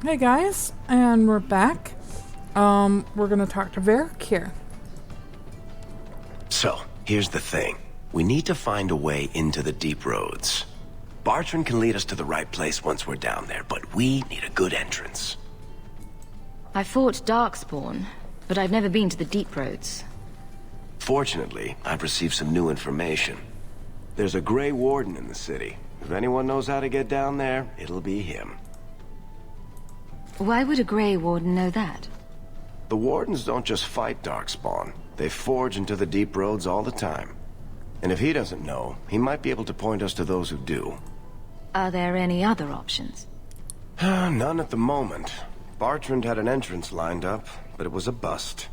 Hey guys, and we're back. We're gonna talk to Varric here. So, here's the thing. We need to find a way into the deep roads. Bartrand can lead us to the right place once we're down there, but we need a good entrance. I fought Darkspawn, but I've never been to the deep roads. Fortunately, I've received some new information. There's a Grey Warden in the city. If anyone knows how to get down there, it'll be him. Why would a Grey Warden know that? The Wardens don't just fight Darkspawn. They forge into the deep roads all the time. And if he doesn't know, he might be able to point us to those who do. Are there any other options? None at the moment. Bartrand had an entrance lined up, but it was a bust.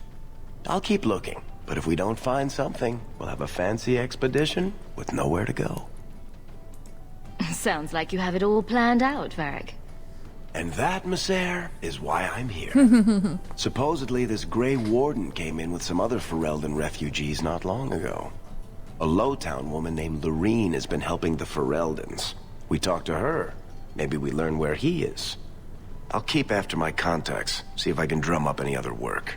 I'll keep looking, but if we don't find something, we'll have a fancy expedition with nowhere to go. Sounds like you have it all planned out, Varric. And that, Messer, is why I'm here. Supposedly, this Grey Warden came in with some other Ferelden refugees not long ago. A Lowtown woman named Love-Rennie has been helping the Fereldans. We talked to her. Maybe we learn where he is. I'll keep after my contacts, see if I can drum up any other work.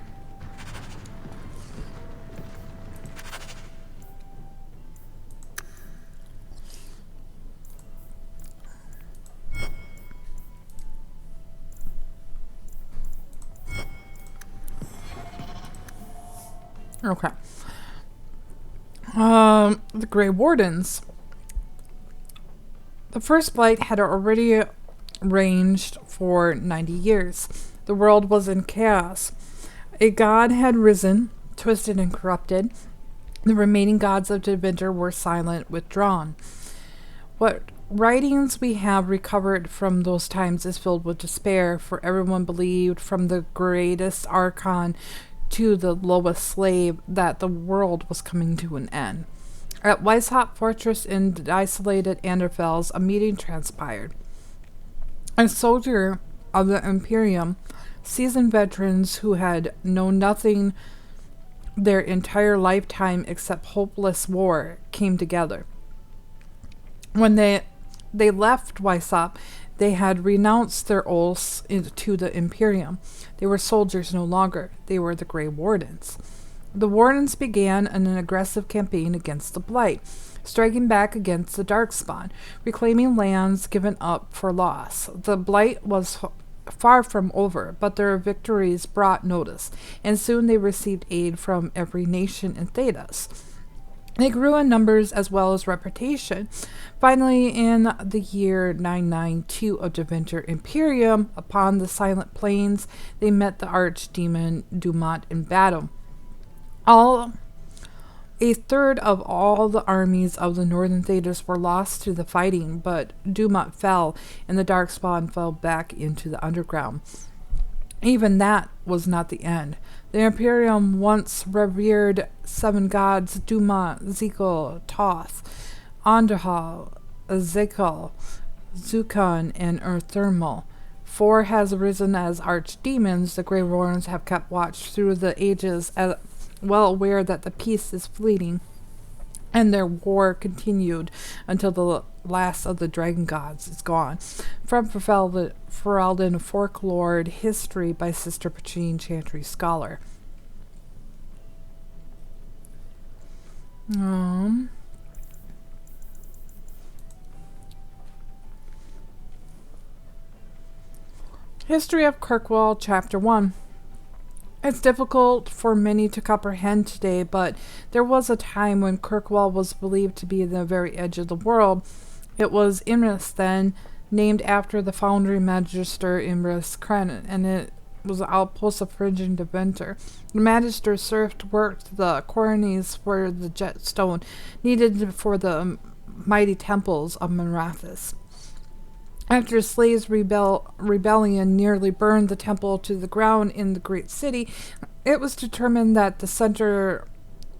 Okay. The Grey Wardens. The First Blight had already ranged for 90 years. The world was in chaos. A god had risen, twisted and corrupted. The remaining gods of Deventer were silent, withdrawn. What writings we have recovered from those times is filled with despair, for everyone believed, from the greatest archon to the lowest slave, that the world was coming to an end. At Weishaupt Fortress in the isolated Anderfels, a meeting transpired. A soldier of the Imperium, seasoned veterans who had known nothing their entire lifetime except hopeless war, came together. When they left Weishaupt, they had renounced their oaths to the Imperium. They were soldiers no longer. They were the Grey Wardens. The Wardens began an aggressive campaign against the Blight, striking back against the Darkspawn, reclaiming lands given up for loss. The Blight was far from over, but their victories brought notice, and soon they received aid from every nation in Thedas. They grew in numbers as well as reputation. Finally, in the year 992 of Deventer Imperium, upon the Silent Plains, they met the archdemon Dumont in battle. A third of all the armies of the northern Thedas were lost to the fighting, but Dumont fell, and the Darkspawn fell back into the underground. Even that was not the end. The Imperium once revered 7 gods: Dumont, Zekel, Toth, Underhal, Ezekiel, Zukan, and Erthermal. 4 has arisen as archdemons. The Grey Wardens have kept watch through the ages, well aware that the peace is fleeting, and their war continued until the last of the dragon gods is gone. From Ferelden Folklore History by Sister Petrine Chantry Scholar. History of Kirkwall, Chapter 1. It's difficult for many to comprehend today, but there was a time when Kirkwall was believed to be the very edge of the world. It was Imris then, named after the foundry magister Imris Crennan, and it was an outpost of Phrygian Deventer. The magister serfs worked the quarries for the jet stone needed for the mighty temples of Monrathis. After slaves' rebellion nearly burned the temple to the ground in the great city, it was determined that the center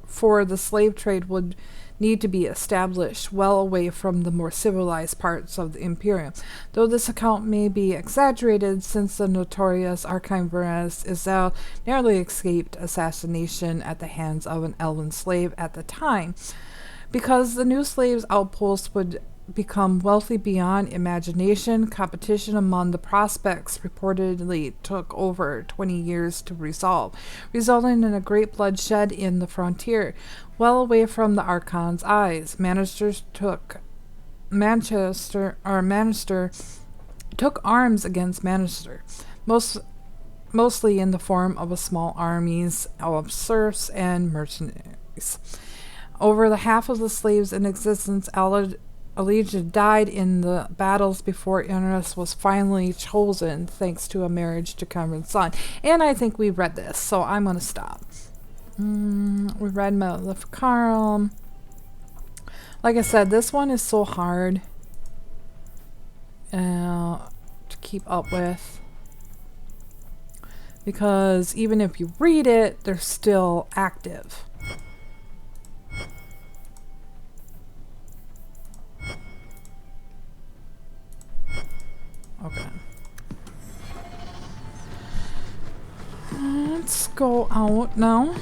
for the slave trade would need to be established well away from the more civilized parts of the Imperium. Though this account may be exaggerated, since the notorious Archivarius Izel narrowly escaped assassination at the hands of an elven slave at the time. Because the new slaves' outpost would become wealthy beyond imagination. Competition among the prospects reportedly took over 20 years to resolve, resulting in a great bloodshed in the frontier, well away from the Archon's eyes. Manchester took arms against Manchester, mostly in the form of a small armies of serfs and mercenaries. Over the half of the slaves in existence, Elijah died in the battles before Innes was finally chosen, thanks to a marriage to Cameron's son. And I think we read this, so I'm going to stop. We read Maleficarum. Like I said, this one is so hard to keep up with, because even if you read it, they're still active. Okay. Let's go out now.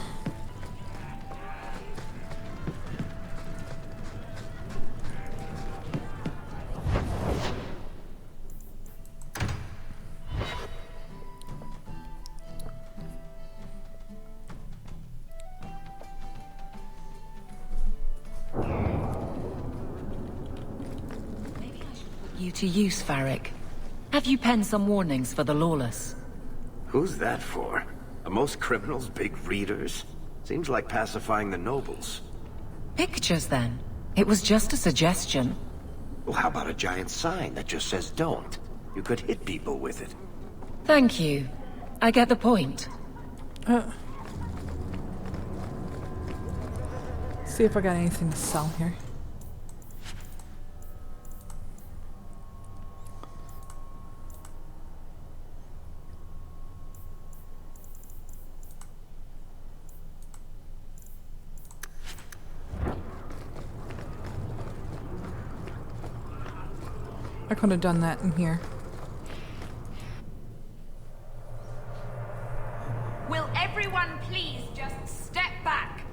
You to use, Varric. Have you penned some warnings for the lawless? Who's that for? Are most criminals big readers? Seems like pacifying the nobles. Pictures, then. It was just a suggestion. Well, how about a giant sign that just says don't? You could hit people with it. Thank you. I get the point. See if I got anything to sell here. I could have done that in here. Will everyone please just step back?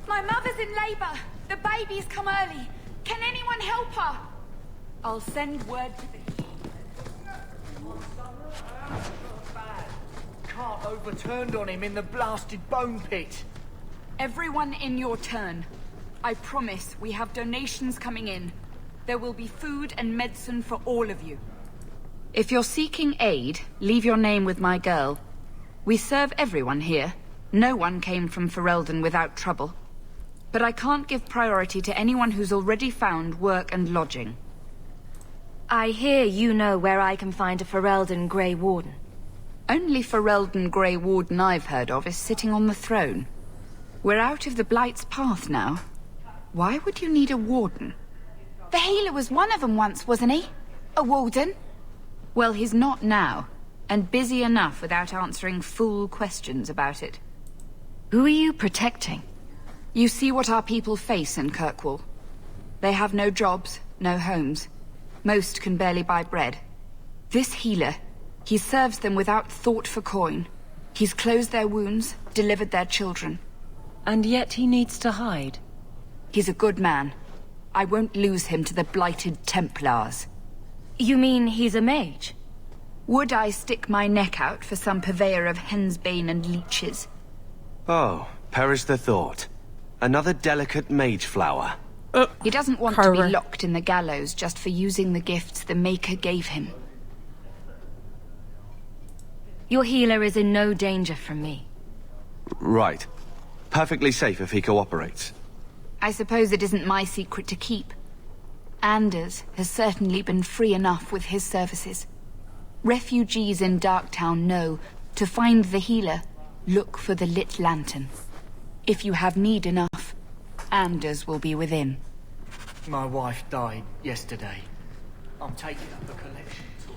My mother's in labor. The baby's come early. Can anyone help her? I'll send word to the... Cart overturned on him in the blasted bone pit. Everyone in your turn. I promise we have donations coming in. There will be food and medicine for all of you. If you're seeking aid, leave your name with my girl. We serve everyone here. No one came from Ferelden without trouble. But I can't give priority to anyone who's already found work and lodging. I hear you know where I can find a Ferelden Grey Warden. Only Ferelden Grey Warden I've heard of is sitting on the throne. We're out of the Blight's path now. Why would you need a warden? The healer was one of them once, wasn't he? A warden? Well, he's not now, and busy enough without answering fool questions about it. Who are you protecting? You see what our people face in Kirkwall. They have no jobs, no homes. Most can barely buy bread. This healer, he serves them without thought for coin. He's closed their wounds, delivered their children. And yet he needs to hide. He's a good man. I won't lose him to the blighted Templars. You mean he's a mage? Would I stick my neck out for some purveyor of hensbane and leeches? Oh, perish the thought. Another delicate mage flower. He doesn't want Carver. to be locked in the gallows just for using the gifts the Maker gave him. Your healer is in no danger from me. Right. Perfectly safe if he cooperates. I suppose it isn't my secret to keep. Anders has certainly been free enough with his services. Refugees in Darktown know, to find the healer, look for the lit lantern. If you have need enough, Anders will be within. My wife died yesterday. I'm taking up the collection till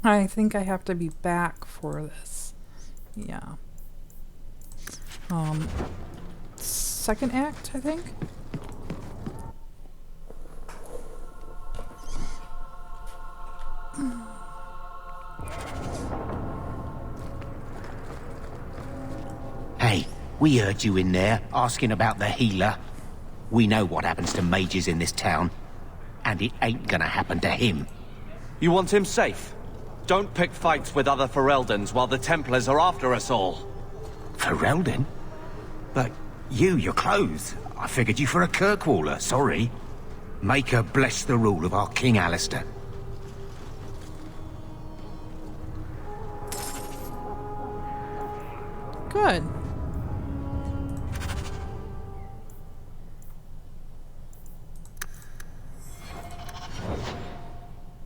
4. I think I have to be back for this. Yeah. Second act, I think? Hey, we heard you in there, asking about the healer. We know what happens to mages in this town, and it ain't gonna happen to him. You want him safe? Don't pick fights with other Fereldans while the Templars are after us all. Ferelden? But your clothes. I figured you for a Kirkwaller, sorry. Make her bless the rule of our King Alistair. Good.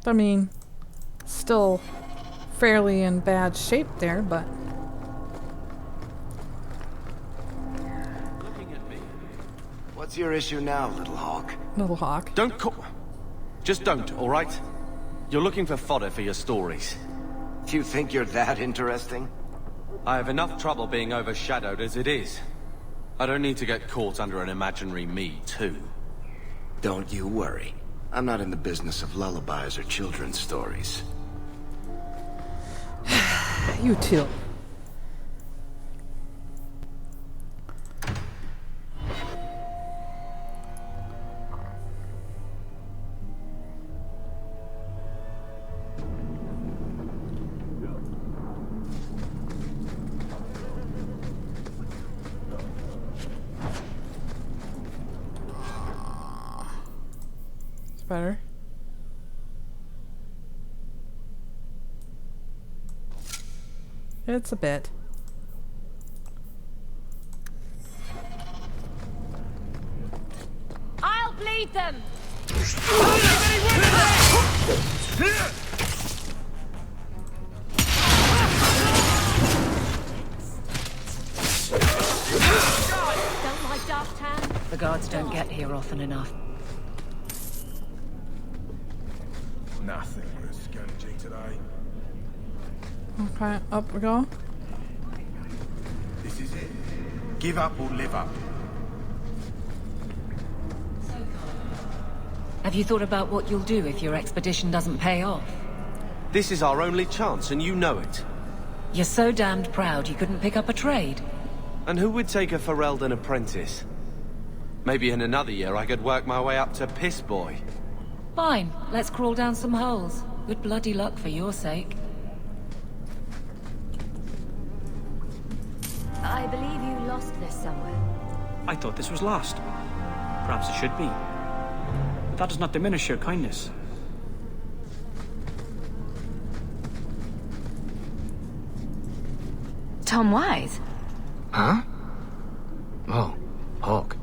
I mean, still fairly in bad shape there, but... What's your issue now, Little Hawk? Little Hawk. Don't call... Just don't, alright? You're looking for fodder for your stories. Do you think you're that interesting? I have enough trouble being overshadowed as it is. I don't need to get caught under an imaginary me, too. Don't you worry. I'm not in the business of lullabies or children's stories. You too. Better. It's a bit. I'll bleed them! Don't like daft hand? The guards don't get here often enough. Nothing was sketchy today. Okay, up we go. This is it. Give up or live up. Have you thought about what you'll do if your expedition doesn't pay off? This is our only chance, and you know it. You're so damned proud you couldn't pick up a trade. And who would take a Ferelden apprentice? Maybe in another year I could work my way up to Piss Boy. Fine, let's crawl down some holes. Good bloody luck for your sake. I believe you lost this somewhere. I thought this was lost. Perhaps it should be. But that does not diminish your kindness. Tom Wise? Huh? Oh, Hawk.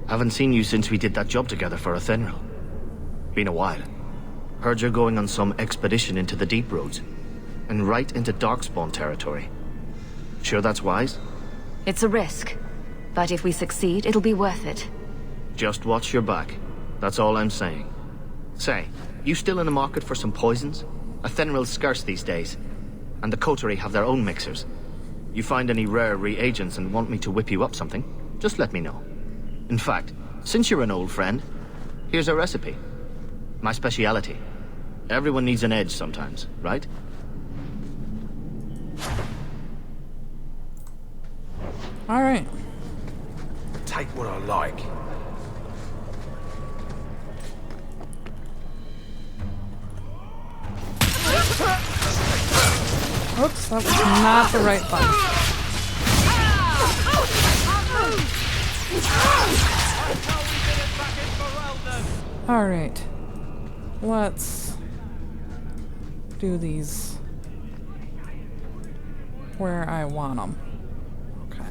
Haven't seen you since we did that job together for Athenril. Been a while. Heard you're going on some expedition into the deep roads. And right into Darkspawn territory. Sure that's wise? It's a risk. But if we succeed, it'll be worth it. Just watch your back. That's all I'm saying. Say, you still in the market for some poisons? Athenril's scarce these days. And the coterie have their own mixers. You find any rare reagents and want me to whip you up something, just let me know. In fact, since you're an old friend, here's a recipe. My speciality. Everyone needs an edge sometimes, right? All right. Take what I like. Oops, that was not the right button. All right. Let's do these where I want them. Okay.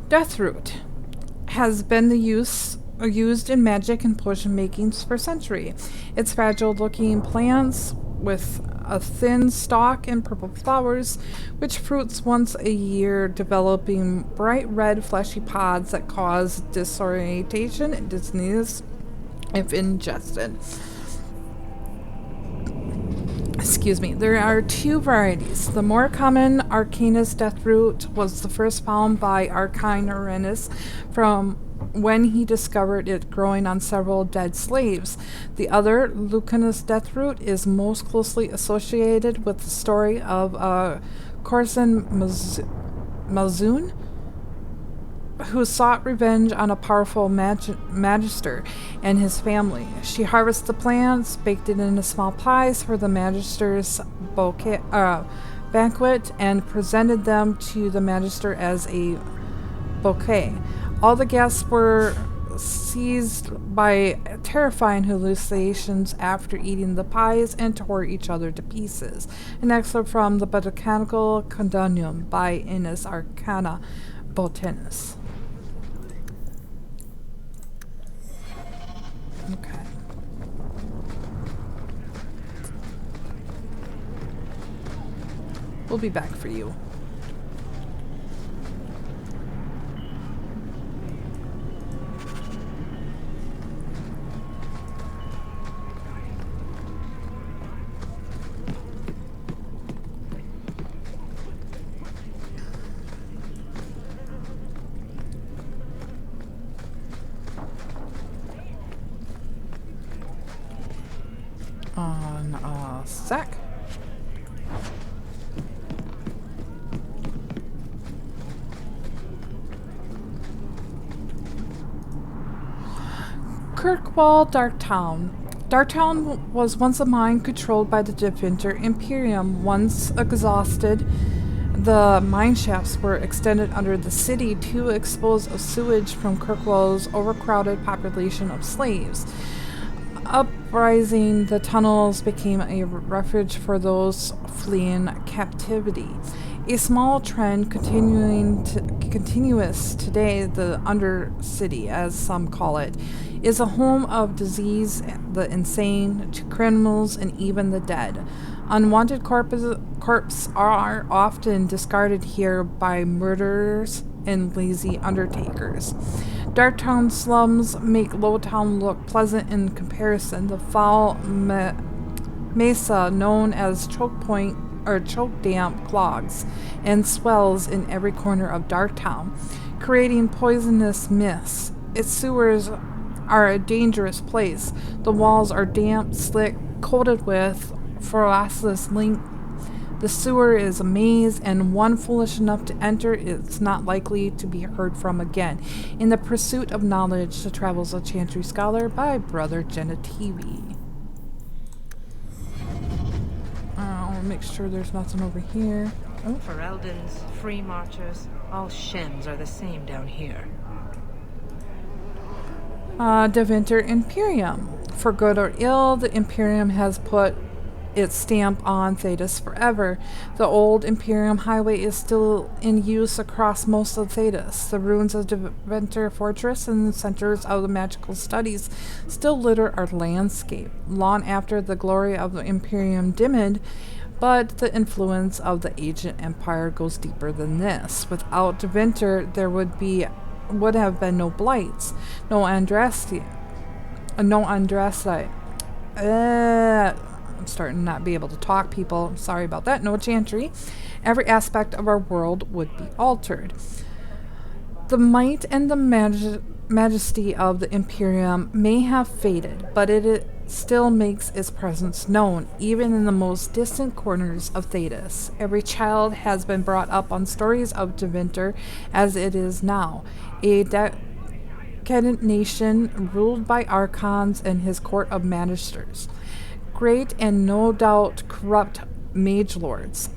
Deathroot has been used in magic and potion making for centuries. It's fragile-looking plants with a thin stalk and purple flowers, which fruits once a year, developing bright red fleshy pods that cause disorientation and dizziness if ingested. Excuse me. There are two varieties. The more common Arcanus deathroot was the first found by Arcane Arenis from when he discovered it growing on several dead slaves. The other, Lucanus deathroot, is most closely associated with the story of Corzin Malzun, who sought revenge on a powerful magister and his family. She harvested the plants, baked it into small pies for the magister's banquet, and presented them to the magister as a bouquet. All the guests were seized by terrifying hallucinations after eating the pies and tore each other to pieces. An excerpt from the Botanical Condonium by Innis Arcana Botanis. Okay. We'll be back for you. On a sec. Kirkwall Darktown. Darktown was once a mine controlled by the Deventer Imperium. Once exhausted, the mine shafts were extended under the city to expose of sewage from Kirkwall's overcrowded population of slaves. Uprising, the tunnels became a refuge for those fleeing captivity. A small trend continuous today, the Undercity, as some call it, is a home of disease, the insane, to criminals, and even the dead. Unwanted corpses are often discarded here by murderers and lazy undertakers. Darktown slums make Lowtown look pleasant in comparison. The foul mesa known as Choke Point or Choke Damp clogs and swells in every corner of Darktown, creating poisonous mists. Its sewers are a dangerous place. The walls are damp, slick, coated with fluorescent link. The sewer is a maze, and one foolish enough to enter is not likely to be heard from again. In the Pursuit of Knowledge, The Travels of Chantry Scholar by Brother Genetivi. I'll make sure there's nothing over here. Oh. Fereldans, free marchers, all shims are the same down here. Deventer Imperium. For good or ill, the Imperium has put its stamp on Thedas forever. The old Imperium Highway is still in use across most of Thedas. The ruins of Deventer Fortress and the centers of the magical studies still litter our landscape, long after the glory of the Imperium dimmed, but the influence of the ancient empire goes deeper than this. Without Deventer, there would have been no Blights, no Andraste. I'm starting to not be able to talk, people. Sorry about that. No Chantry. Every aspect of our world would be altered. The might and the majesty of the Imperium may have faded, but it still makes its presence known, even in the most distant corners of Thedas. Every child has been brought up on stories of Deventer as it is now, a decadent nation ruled by archons and his court of magisters. Great and no doubt corrupt mage lords.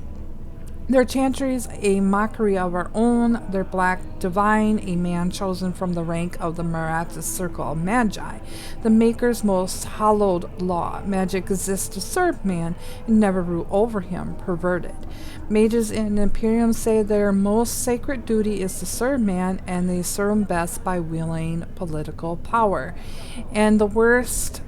Their chantries a mockery of our own, their black divine, a man chosen from the rank of the Marathis circle of magi, the maker's most hallowed law. Magic exists to serve man and never rule over him, perverted. Mages in Imperium say their most sacred duty is to serve man, and they serve him best by wielding political power. And the worst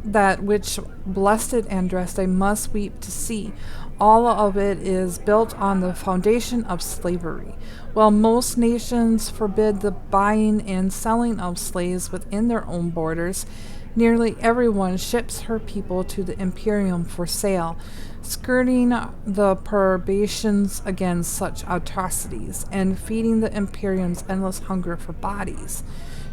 that which blessed Andraste must weep to see. All of it is built on the foundation of slavery. While most nations forbid the buying and selling of slaves within their own borders, Nearly everyone ships her people to the Imperium for sale, skirting the prohibitions against such atrocities and feeding the Imperium's endless hunger for bodies.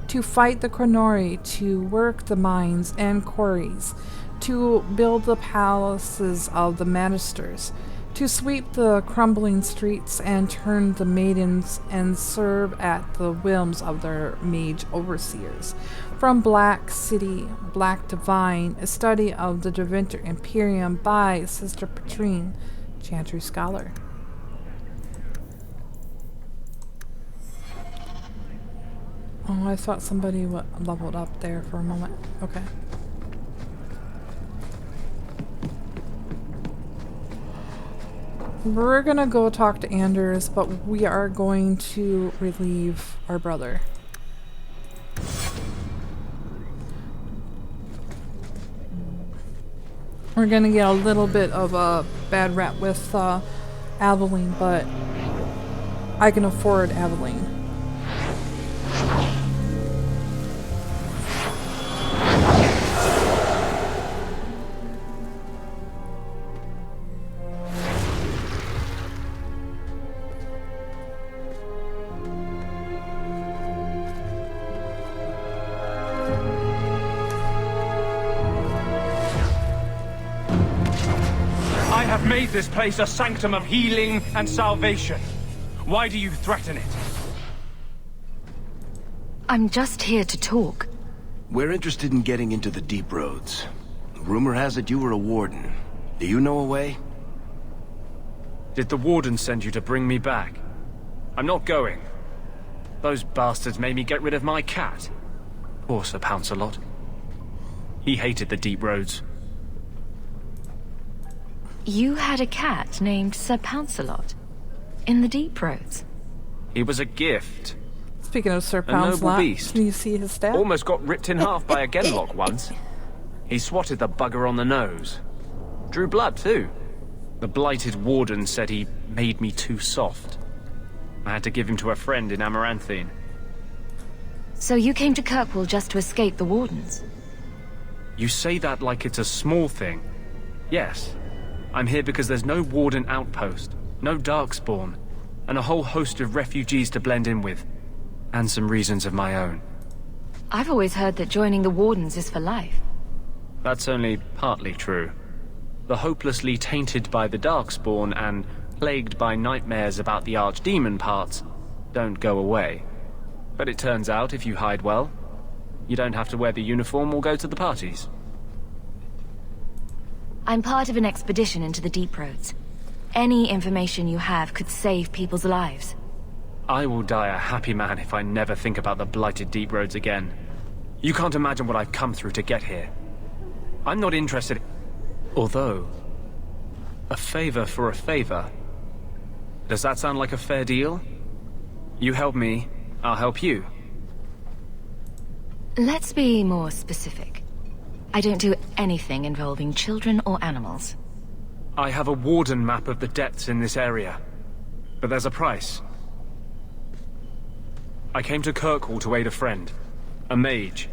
To fight the Chronori, to work the mines and quarries, to build the palaces of the Magisters, to sweep the crumbling streets and turn the maidens and serve at the whims of their mage overseers. From Black City, Black Divine, a study of the Deventer Imperium by Sister Patrine, Chantry Scholar. Oh, I thought somebody leveled up there for a moment. Okay. We're gonna go talk to Anders, but we are going to relieve our brother. We're gonna get a little bit of a bad rap with Aveline, but I can afford Aveline. Made this place a sanctum of healing and salvation. Why do you threaten it? I'm just here to talk. We're interested in getting into the deep roads. Rumor has it you were a warden. Do you know a way? Did the warden send you to bring me back? I'm not going. Those bastards made me get rid of my cat. Poor Sir Pouncelot. He hated the deep roads. You had a cat named Sir Pouncelot in the deep roads. He was a gift. Speaking of Sir A noble Pouncelot, beast. can you see his stat? Almost got ripped in half by a Genlock once. He swatted the bugger on the nose. Drew blood, too. The blighted warden said he made me too soft. I had to give him to a friend in Amaranthine. So you came to Kirkwall just to escape the wardens? You say that like it's a small thing. Yes. I'm here because there's no warden outpost, no darkspawn, and a whole host of refugees to blend in with. And some reasons of my own. I've always heard that joining the wardens is for life. That's only partly true. The hopelessly tainted by the darkspawn and plagued by nightmares about the archdemon parts don't go away. But it turns out if you hide well, you don't have to wear the uniform or go to the parties. I'm part of an expedition into the deep roads. Any information you have could save people's lives. I will die a happy man if I never think about the blighted deep roads again. You can't imagine what I've come through to get here. I'm not interested. Although, a favor for a favor. Does that sound like a fair deal? You help me, I'll help you. Let's be more specific. I don't do anything involving children or animals. I have a warden map of the depths in this area. But there's a price. I came to Kirkwall to aid a friend. A mage.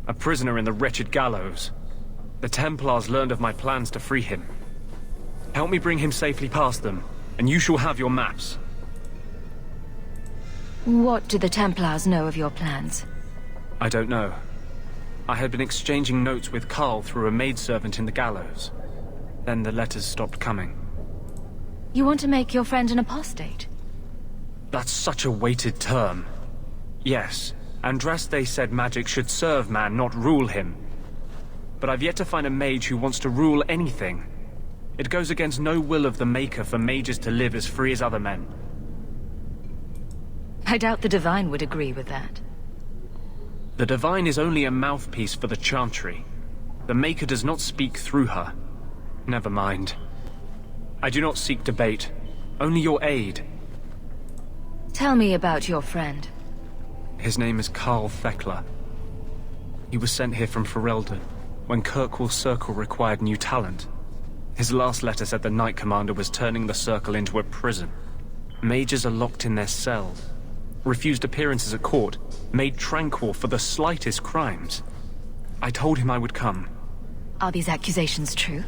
A prisoner in the wretched gallows. The Templars learned of my plans to free him. Help me bring him safely past them, and you shall have your maps. What do the Templars know of your plans? I don't know. I had been exchanging notes with Carl through a maidservant in the gallows. Then the letters stopped coming. You want to make your friend an apostate? That's such a weighted term. Yes, Andraste said magic should serve man, not rule him. But I've yet to find a mage who wants to rule anything. It goes against no will of the Maker for mages to live as free as other men. I doubt the Divine would agree with that. The Divine is only a mouthpiece for the Chantry. The Maker does not speak through her. Never mind. I do not seek debate, only your aid. Tell me about your friend. His name is Carl Thekla. He was sent here from Ferelden when Kirkwall Circle required new talent. His last letter said the Knight Commander was turning the Circle into a prison. Mages are locked in their cells, refused appearances at court, made Tranquil for the slightest crimes. I told him I would come. Are these accusations true?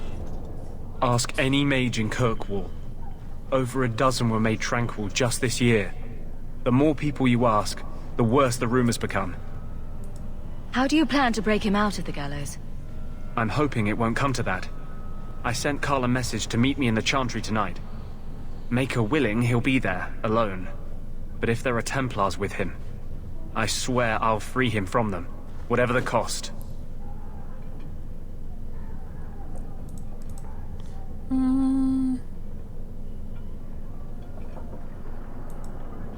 Ask any mage in Kirkwall. Over a dozen were made Tranquil just this year. The more people you ask, the worse the rumors become. How do you plan to break him out of the gallows? I'm hoping it won't come to that. I sent Carl a message to meet me in the Chantry tonight. Make her willing, he'll be there, alone. But if there are Templars with him, I swear I'll free him from them, whatever the cost.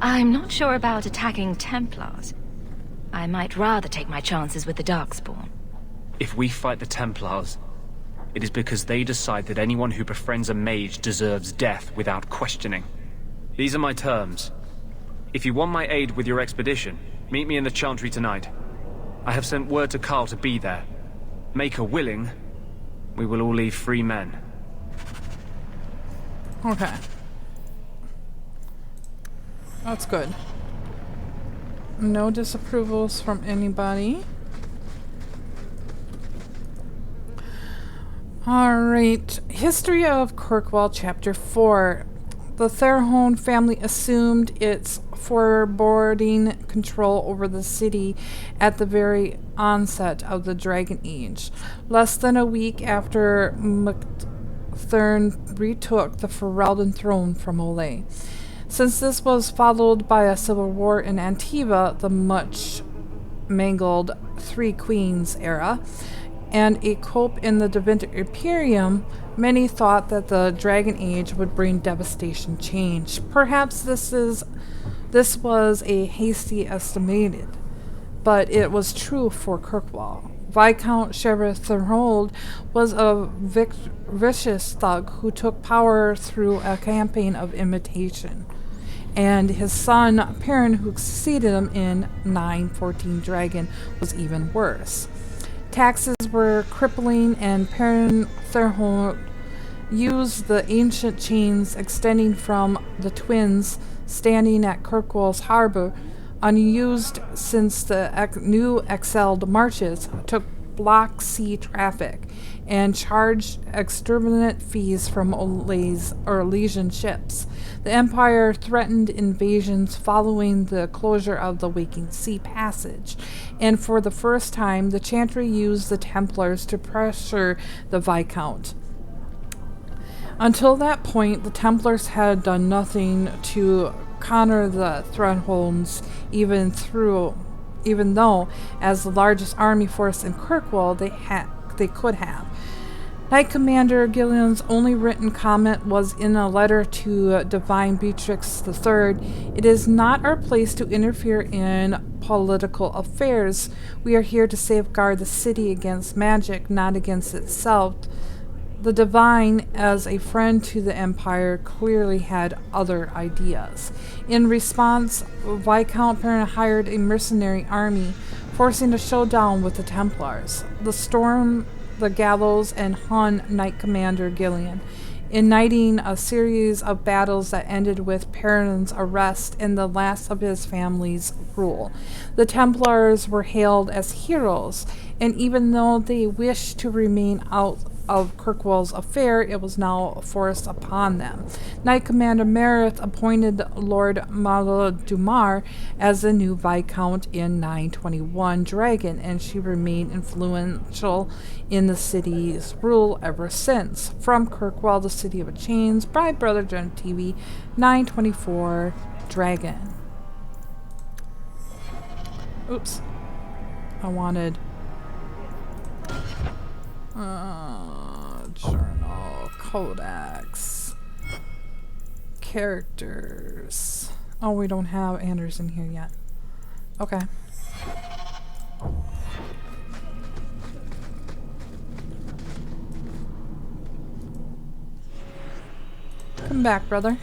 I'm not sure about attacking Templars. I might rather take my chances with the Darkspawn. If we fight the Templars, it is because they decide that anyone who befriends a mage deserves death without questioning. These are my terms. If you want my aid with your expedition, meet me in the Chantry tonight. I have sent word to Carl to be there. Make her willing, we will all leave free men. Okay. That's good. No disapprovals from anybody. Alright. History of Kirkwall, Chapter 4. The Therhone family assumed its foreboding control over the city at the very onset of the Dragon Age. Less than a week after McThern retook the Ferelden throne from Olay. Since this was followed by a civil war in Antiva, the much mangled Three Queens era, and a coup in the Deventer Imperium, many thought that the Dragon Age would bring devastation change. Perhaps this was a hasty estimate, but it was true for Kirkwall. Viscount Sheriff Thorold was a vicious thug who took power through a campaign of imitation, and his son Perrin, who succeeded him in 914 Dragon, was even worse. Taxes were crippling, and Perrin Thorold used the ancient chains extending from the Twins standing at Kirkwall's harbor, unused since the new excelled marches, to block sea traffic and charged exorbitant fees from Olay's Elysian ships. The Empire threatened invasions following the closure of the Waking Sea Passage, and for the first time the Chantry used the Templars to pressure the Viscount. Until that point, the Templars had done nothing to counter the Threadholmes, even though, as the largest army force in Kirkwall, they could have. Knight Commander Gillian's only written comment was in a letter to Divine Beatrix III. It is not our place to interfere in political affairs. We are here to safeguard the city against magic, not against itself. The Divine, as a friend to the Empire, clearly had other ideas. In response, Viscount Perrin hired a mercenary army, forcing a showdown with the Templars. The storm the gallows and hung Knight Commander Gillian, igniting a series of battles that ended with Perrin's arrest and the last of his family's rule. The Templars were hailed as heroes, and even though they wished to remain out of Kirkwall's affair, it was now forced upon them. Knight Commander Meredith appointed Lord Maladumar as the new Viscount in 921 Dragon, and she remained influential in the city's rule ever since. From Kirkwall, the City of Chains, by Brother John TV, 924 Dragon. Oops. I wanted... journal, codex, characters. Oh, we don't have Anderson here yet. Okay. Come back, brother.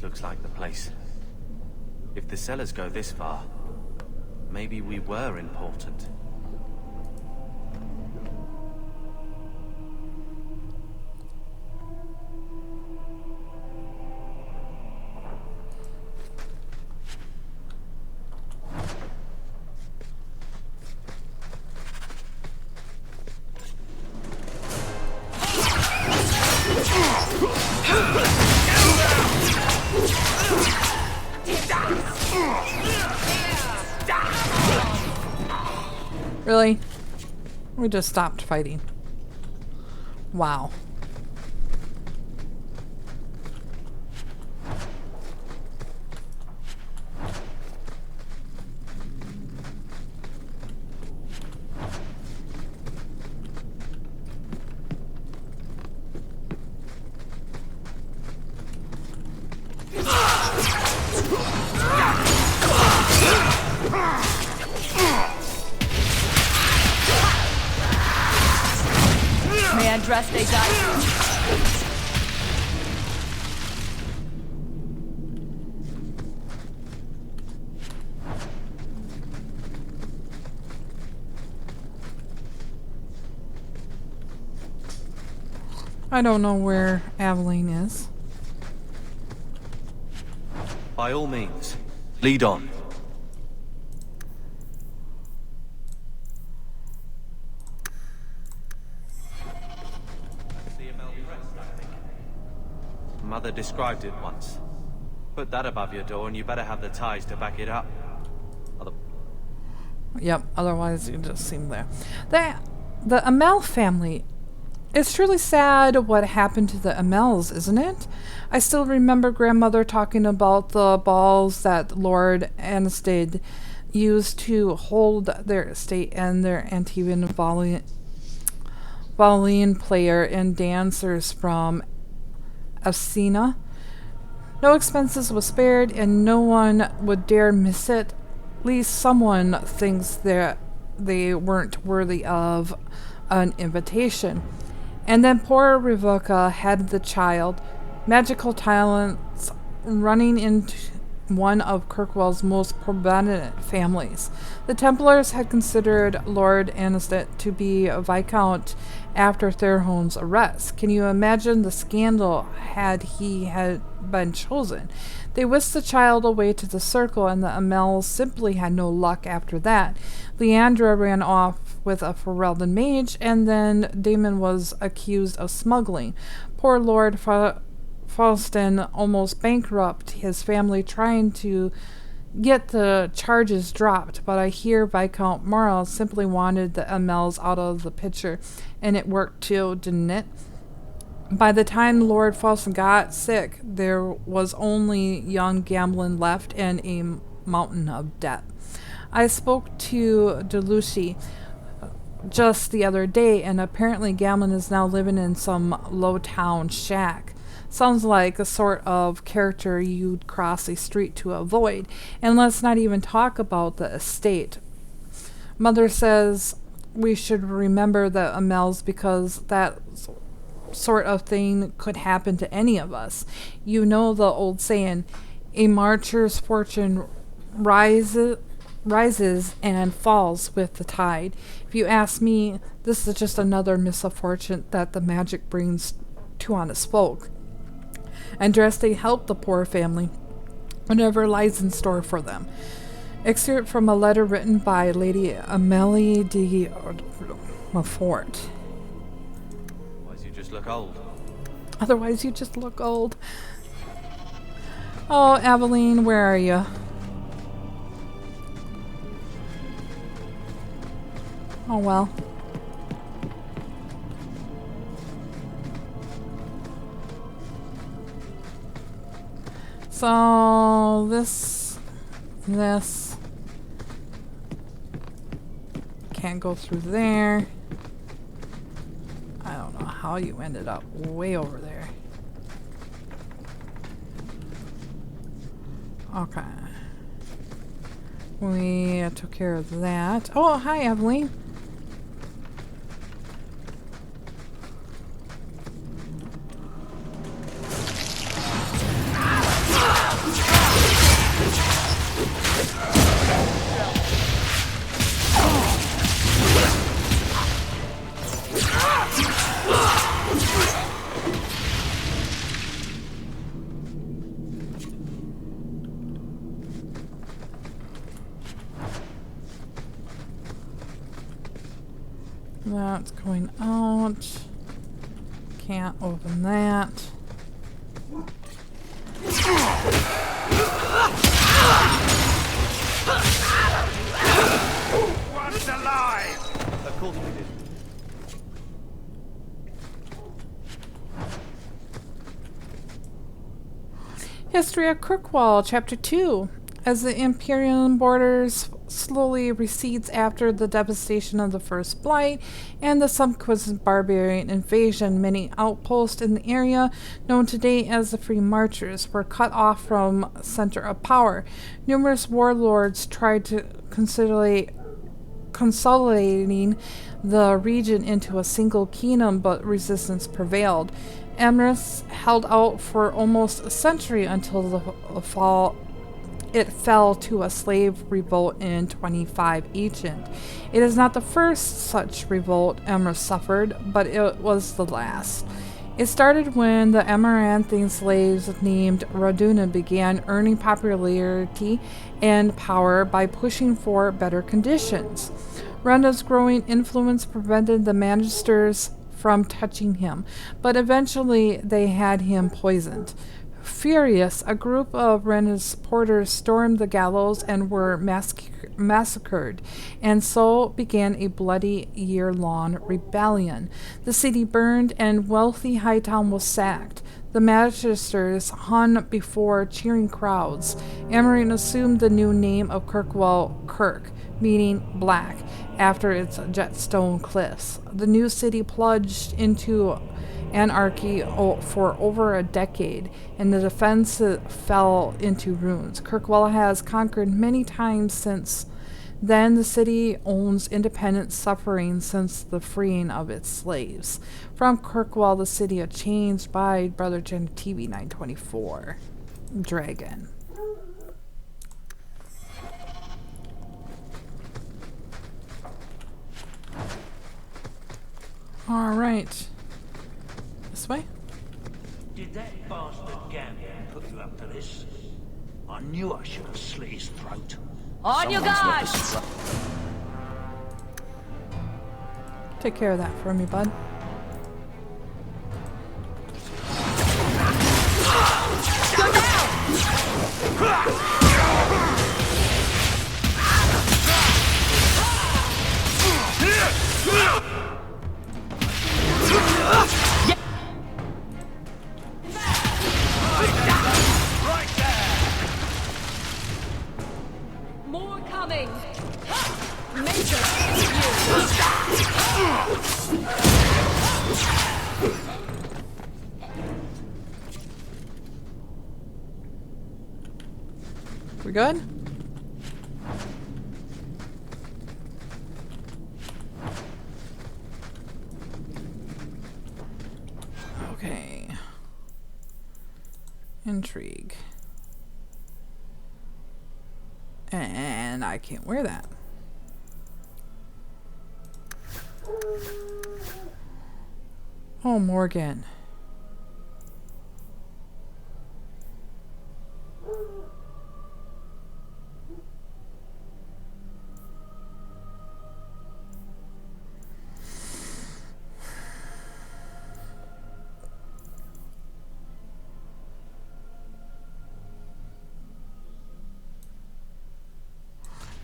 Looks like the place. If the cellars go this far, maybe we were important. Really? We just stopped fighting. Wow. Dress they died. I don't know where Aveline is. By all means, lead on. Mother described it once. Put that above your door and you better have the ties to back it up. Yep, otherwise you just seem there. The Amel family. It's truly sad what happened to the Amels, isn't it? I still remember grandmother talking about the balls that Lord Anistid used to hold their estate and their Antivan violin player and dancers from Asina. No expenses was spared and no one would dare miss it. At least someone thinks that they weren't worthy of an invitation. And then poor Revoca had the child. Magical talents running into one of Kirkwell's most prominent families. The Templars had considered Lord Anistet to be a Viscount after Thorhone's arrest. Can you imagine the scandal had he been chosen? They whisked the child away to the circle, and the Amels simply had no luck after that. Leandra ran off with a Ferelden mage, and then Damon was accused of smuggling. Poor Lord Faustin almost bankrupted his family trying to get the charges dropped, but I hear Viscount Marl simply wanted the Amels out of the picture, and it worked too, didn't it? By the time Lord Faustin got sick, there was only young Gamblin left and a mountain of debt. I spoke to Delucy just the other day, and apparently Gamblin is now living in some low-town shack. Sounds like a sort of character you'd cross a street to avoid. And let's not even talk about the estate. Mother says we should remember the Amels because that sort of thing could happen to any of us. You know the old saying, a marcher's fortune rises and falls with the tide. If you ask me, this is just another misfortune that the magic brings to honest folk. And Dreste helped the poor family, whatever lies in store for them. Excerpt from a letter written by Lady Amelie de Montfort. Otherwise you just look old. Otherwise you just look old. Oh, Aveline, where are you? Oh well. So this can't go through there. I don't know how you ended up way over there. Okay. We took care of that. Oh, hi, Aveline. That's going out. Can't open that. One's alive! Of course we did. History of Kirkwall, Chapter 2. As the Imperial borders slowly recedes after the devastation of the First Blight and the subsequent barbarian invasion, many outposts in the area, known today as the Free Marchers, were cut off from center of power. Numerous warlords tried to consolidating the region into a single kingdom, but resistance prevailed. Emrys held out for almost a century until the fall. It fell to a slave revolt in 25 Ancient. It is not the first such revolt Emrys suffered, but it was the last. It started when the Amaranthian slaves named Raduna began earning popularity and power by pushing for better conditions. Renda's growing influence prevented the Magisters from touching him, but eventually they had him poisoned. Furious, a group of Renda's supporters stormed the gallows and were massacred, and so began a bloody year-long rebellion. The city burned and wealthy Hightown was sacked. The Magisters hung before cheering crowds. Amarant assumed the new name of Kirkwall Kirk, meaning black, after its jetstone cliffs. The new city plunged into anarchy for over a decade, and the defense fell into ruins. Kirkwall has conquered many times since then. The city owns independent suffering since the freeing of its slaves. From Kirkwall, the city of changed by Brother Gen TV 924. Dragon. Alright. This way? Did that bastard Gambit put you up to this? I knew I should have slit his throat. On your guard! Take care of that for me, bud. Go down! More coming! Major! We good? Okay. Intrigue. And I can't wear that. Oh, Morgan.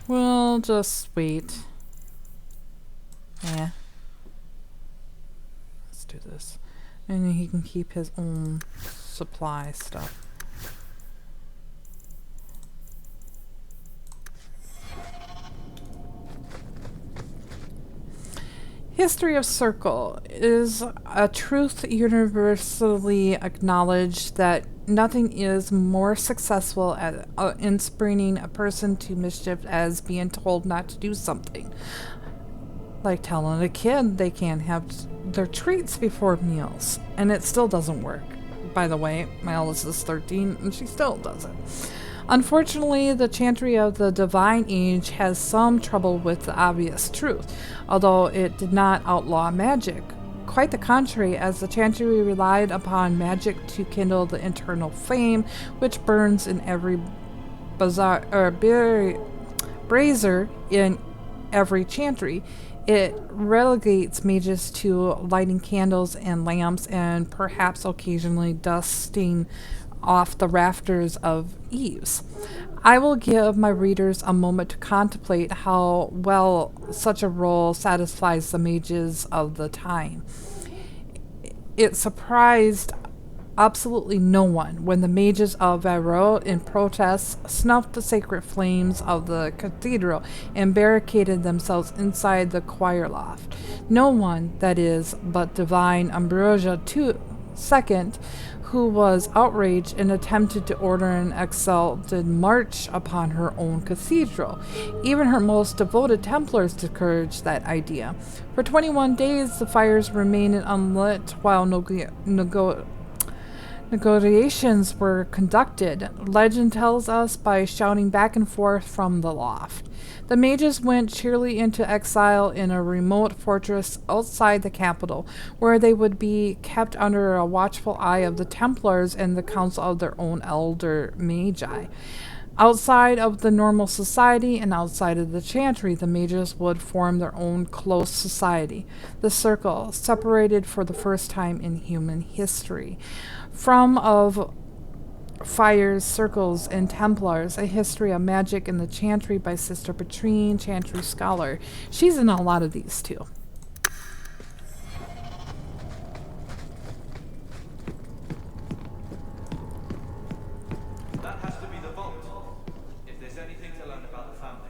We'll just wait. Yeah. Let's do this. And then he can keep his own supply stuff. History of Circle is a truth universally acknowledged that nothing is more successful at in springing a person to mischief as being told not to do something. Like telling a kid they can't have their treats before meals. And it still doesn't work. By the way, my eldest is 13 and she still does it. Unfortunately, the chantry of the Divine Age has some trouble with the obvious truth, although it did not outlaw magic. Quite the contrary, as the chantry relied upon magic to kindle the internal flame, which burns in every brazier in every chantry. It relegates mages to lighting candles and lamps and perhaps occasionally dusting off the rafters of eaves. I will give my readers a moment to contemplate how well such a role satisfies the mages of the time. It surprised absolutely no one when the mages of Varro, in protest, snuffed the sacred flames of the cathedral and barricaded themselves inside the choir loft. No one, that is, but divine Ambrosia II, who was outraged and attempted to order an exalted march upon her own cathedral. Even her most devoted Templars discouraged that idea. For 21 days, the fires remained unlit while negotiations were conducted, legend tells us, by shouting back and forth from the loft. The mages went cheerily into exile in a remote fortress outside the capital, where they would be kept under a watchful eye of the Templars and the council of their own elder magi. Outside of the normal society and outside of the chantry, the mages would form their own close society, the Circle, separated for the first time in human history. From Of Fires, Circles, and Templars, A History of Magic in the Chantry by Sister Petrine, Chantry Scholar. She's in a lot of these too. That has to be the vault. If there's anything to learn about the family.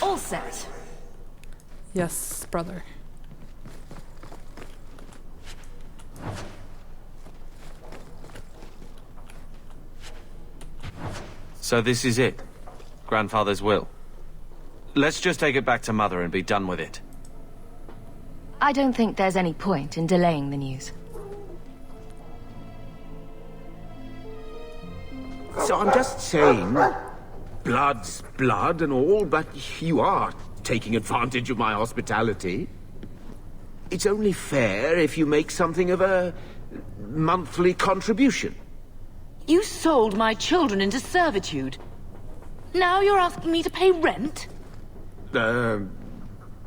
All set. Yes, brother. So this is it. Grandfather's will. Let's just take it back to Mother and be done with it. I don't think there's any point in delaying the news. So I'm just saying, blood's blood and all, but you are taking advantage of my hospitality. It's only fair if you make something of a monthly contribution. You sold my children into servitude. Now you're asking me to pay rent?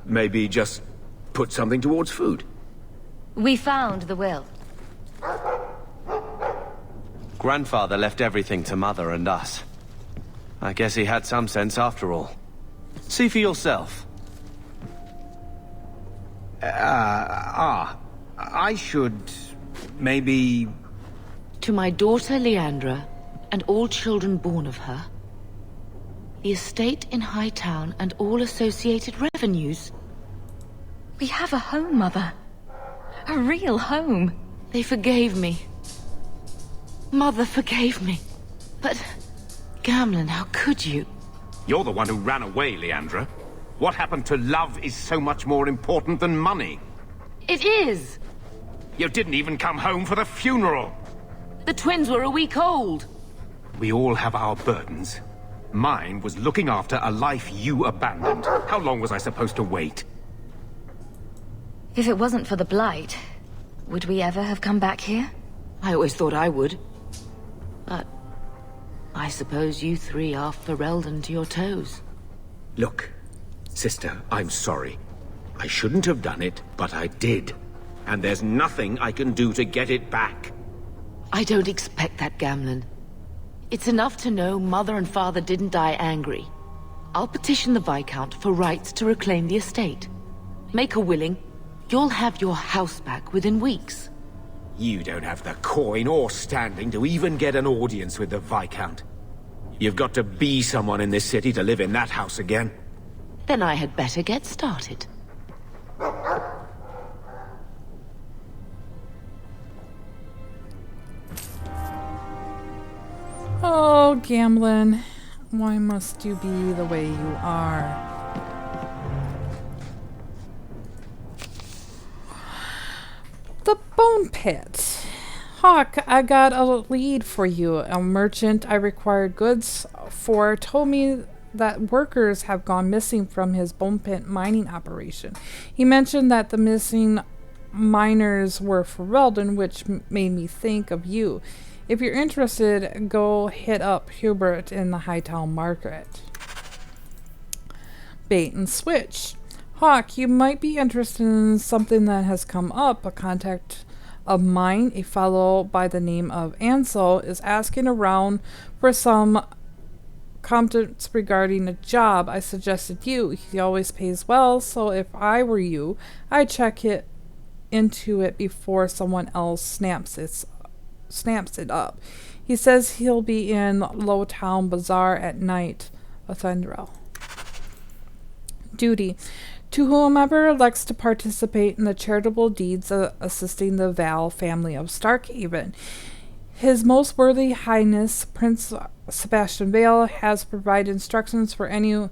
Maybe just put something towards food. We found the will. Grandfather left everything to Mother and us. I guess he had some sense after all. See for yourself. I should maybe... To my daughter Leandra, and all children born of her, the estate in Hightown and all associated revenues. We have a home, Mother. A real home. They forgave me. Mother forgave me. But, Gamlen, how could you? You're the one who ran away, Leandra. What happened to love is so much more important than money. It is! You didn't even come home for the funeral! The twins were a week old. We all have our burdens. Mine was looking after a life you abandoned. How long was I supposed to wait? If it wasn't for the Blight, would we ever have come back here? I always thought I would. But I suppose you three are Ferelden to your toes. Look, sister, I'm sorry. I shouldn't have done it, but I did. And there's nothing I can do to get it back. I don't expect that, Gamlen. It's enough to know Mother and Father didn't die angry. I'll petition the Viscount for rights to reclaim the estate. Make her willing. You'll have your house back within weeks. You don't have the coin or standing to even get an audience with the Viscount. You've got to be someone in this city to live in that house again. Then I had better get started. Oh, Gamlen, why must you be the way you are? The Bone Pit. Hawk, I got a lead for you. A merchant I required goods for told me that workers have gone missing from his Bone Pit mining operation. He mentioned that the missing miners were Ferelden, which made me think of you. If you're interested, go hit up Hubert in the Hightown Market. Bait and switch. Hawk, you might be interested in something that has come up. A contact of mine, a fellow by the name of Ansel, is asking around for some comments regarding a job. I suggested you. He always pays well, so if I were you, I'd check into it before someone else snaps it up. He says he'll be in Lowtown Bazaar at night. Athendrel. Duty. To whomever elects to participate in the charitable deeds assisting the Val family of Starkhaven. His Most Worthy Highness, Prince Sebastian Vale, has provided instructions for any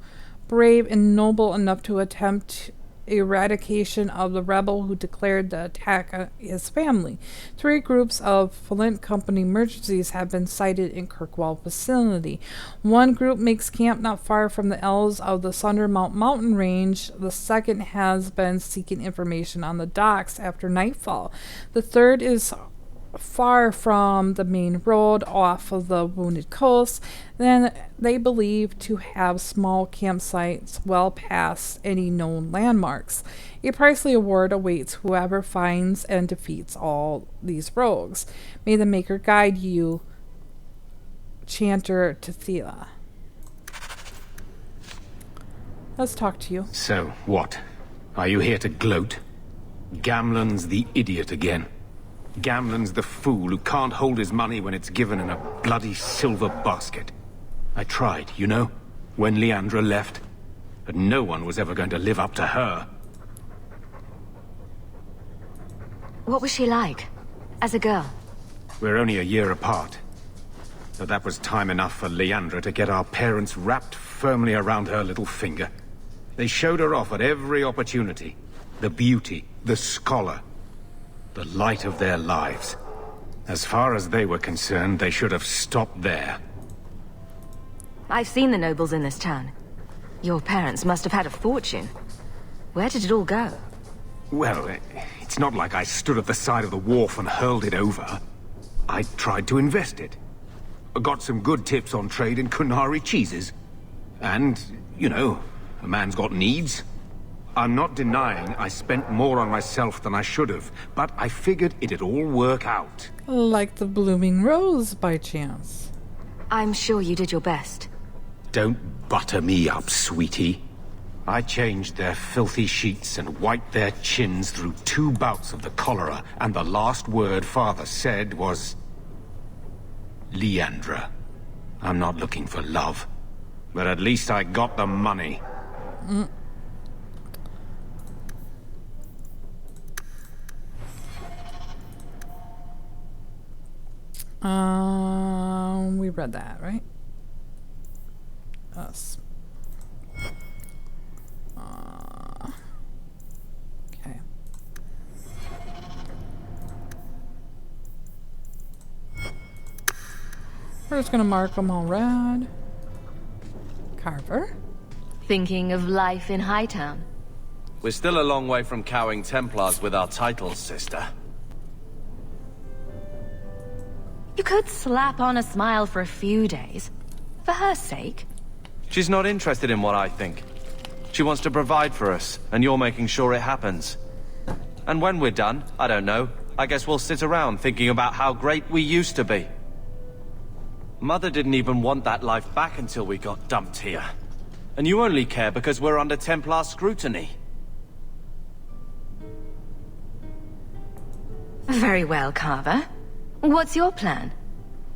brave and noble enough to attempt eradication of the rebel who declared the attack on his family. 3 groups of Flint Company emergencies have been sighted in Kirkwall vicinity. 1 group makes camp not far from the Elves of the Sundermount mountain range. The 2nd has been seeking information on the docks after nightfall. The 3rd is far from the main road off of the Wounded Coast. Then they believe to have small campsites well past any known landmarks. A pricely award awaits whoever finds and defeats all these rogues. May the Maker guide you, Chanter Tethila. Let's talk to you. So, what? Are you here to gloat? Gamlen's the idiot again. Gamlen's the fool who can't hold his money when it's given in a bloody silver basket. I tried, you know, when Leandra left. But no one was ever going to live up to her. What was she like? As a girl? We're only a year apart. But that was time enough for Leandra to get our parents wrapped firmly around her little finger. They showed her off at every opportunity. The beauty, the scholar, the light of their lives. As far as they were concerned, they should have stopped there. I've seen the nobles in this town. Your parents must have had a fortune. Where did it all go? Well, it's not like I stood at the side of the wharf and hurled it over. I tried to invest it. I got some good tips on trade in Kunari cheeses. And, you know, a man's got needs. I'm not denying I spent more on myself than I should have, but I figured it'd all work out. Like the blooming rose, by chance. I'm sure you did your best. Don't butter me up, sweetie. I changed their filthy sheets and wiped their chins through 2 bouts of the cholera, and the last word Father said was... Leandra. I'm not looking for love, but at least I got the money. We read that, right? Us. Okay. We're just gonna mark them all red. Carver? Thinking of life in Hightown? We're still a long way from cowing Templars with our titles, sister. You could slap on a smile for a few days. For her sake. She's not interested in what I think. She wants to provide for us, and you're making sure it happens. And when we're done, I don't know, I guess we'll sit around thinking about how great we used to be. Mother didn't even want that life back until we got dumped here. And you only care because we're under Templar scrutiny. Very well, Carver. What's your plan?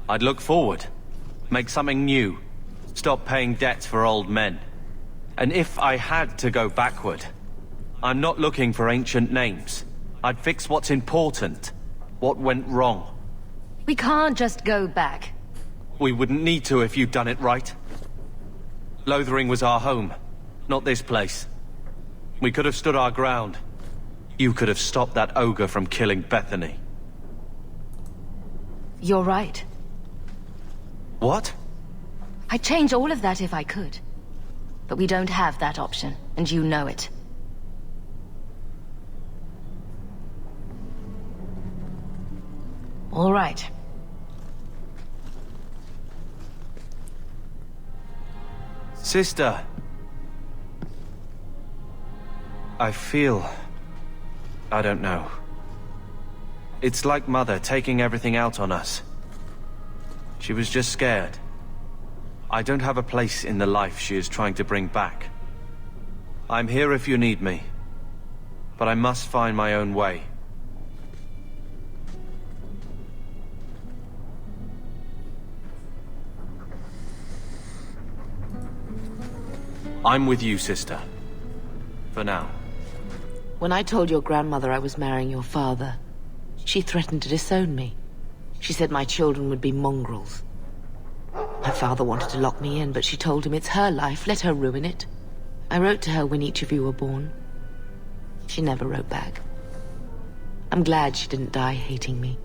I'd look forward. Make something new. Stop paying debts for old men. And if I had to go backward, I'm not looking for ancient names. I'd fix what's important. What went wrong. We can't just go back. We wouldn't need to if you'd done it right. Lothering was our home, not this place. We could have stood our ground. You could have stopped that ogre from killing Bethany. You're right. What? I'd change all of that if I could. But we don't have that option, and you know it. All right. Sister. I feel... I don't know. It's like Mother taking everything out on us. She was just scared. I don't have a place in the life she is trying to bring back. I'm here if you need me. But I must find my own way. I'm with you, sister. For now. When I told your grandmother I was marrying your father, she threatened to disown me. She said my children would be mongrels. My father wanted to lock me in, but she told him it's her life, let her ruin it. I wrote to her when each of you were born. She never wrote back. I'm glad she didn't die hating me.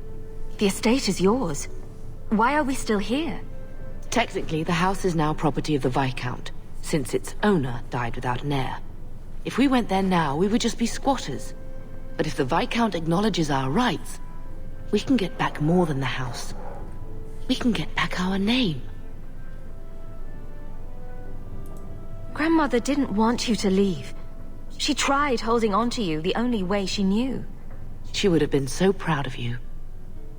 The estate is yours. Why are we still here? Technically, the house is now property of the Viscount, since its owner died without an heir. If we went there now, we would just be squatters. But if the Viscount acknowledges our rights, we can get back more than the house. We can get back our name. Grandmother didn't want you to leave. She tried holding on to you the only way she knew. She would have been so proud of you.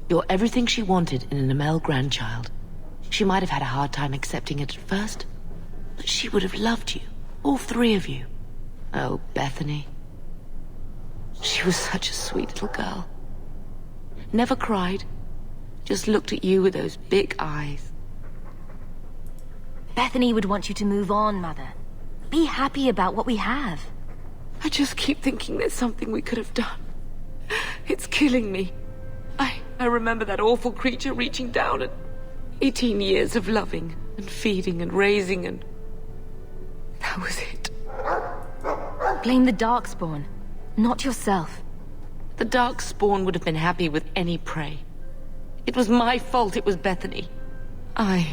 You're everything she wanted in an Amel grandchild. She might have had a hard time accepting it at first, but she would have loved you, all three of you. Oh, Bethany. She was such a sweet little girl. Never cried, just looked at you with those big eyes. Bethany would want you to move on, Mother. Be happy about what we have. I just keep thinking there's something we could have done. It's killing me. I remember that awful creature reaching down and 18 years of loving and feeding and raising, and that was it. Blame the Darkspawn, not yourself. The Darkspawn would have been happy with any prey. It was my fault it was Bethany. I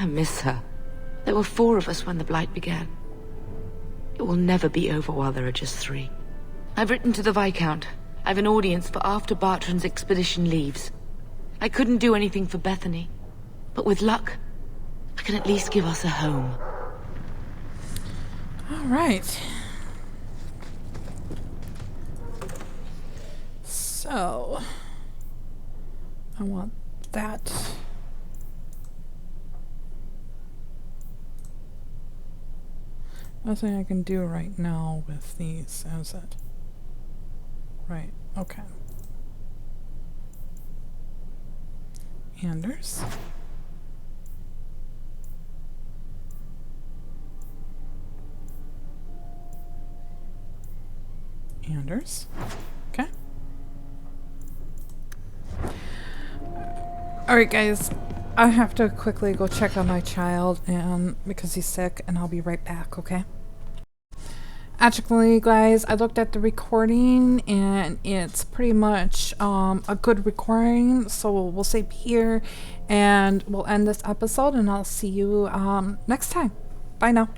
miss her. There were 4 of us when the Blight began. It will never be over while there are just 3. I've written to the Viscount. I've an audience for after Bartrand's expedition leaves. I couldn't do anything for Bethany, but with luck, I can at least give us a home. All right. So, I want that. Nothing I can do right now with these, is it? Right, okay. Anders. Anders. Okay. Alright guys, I have to quickly go check on my child and because he's sick, and I'll be right back, okay? Actually guys, I looked at the recording and it's pretty much a good recording, so we'll save here and we'll end this episode, and I'll see you next time. Bye now.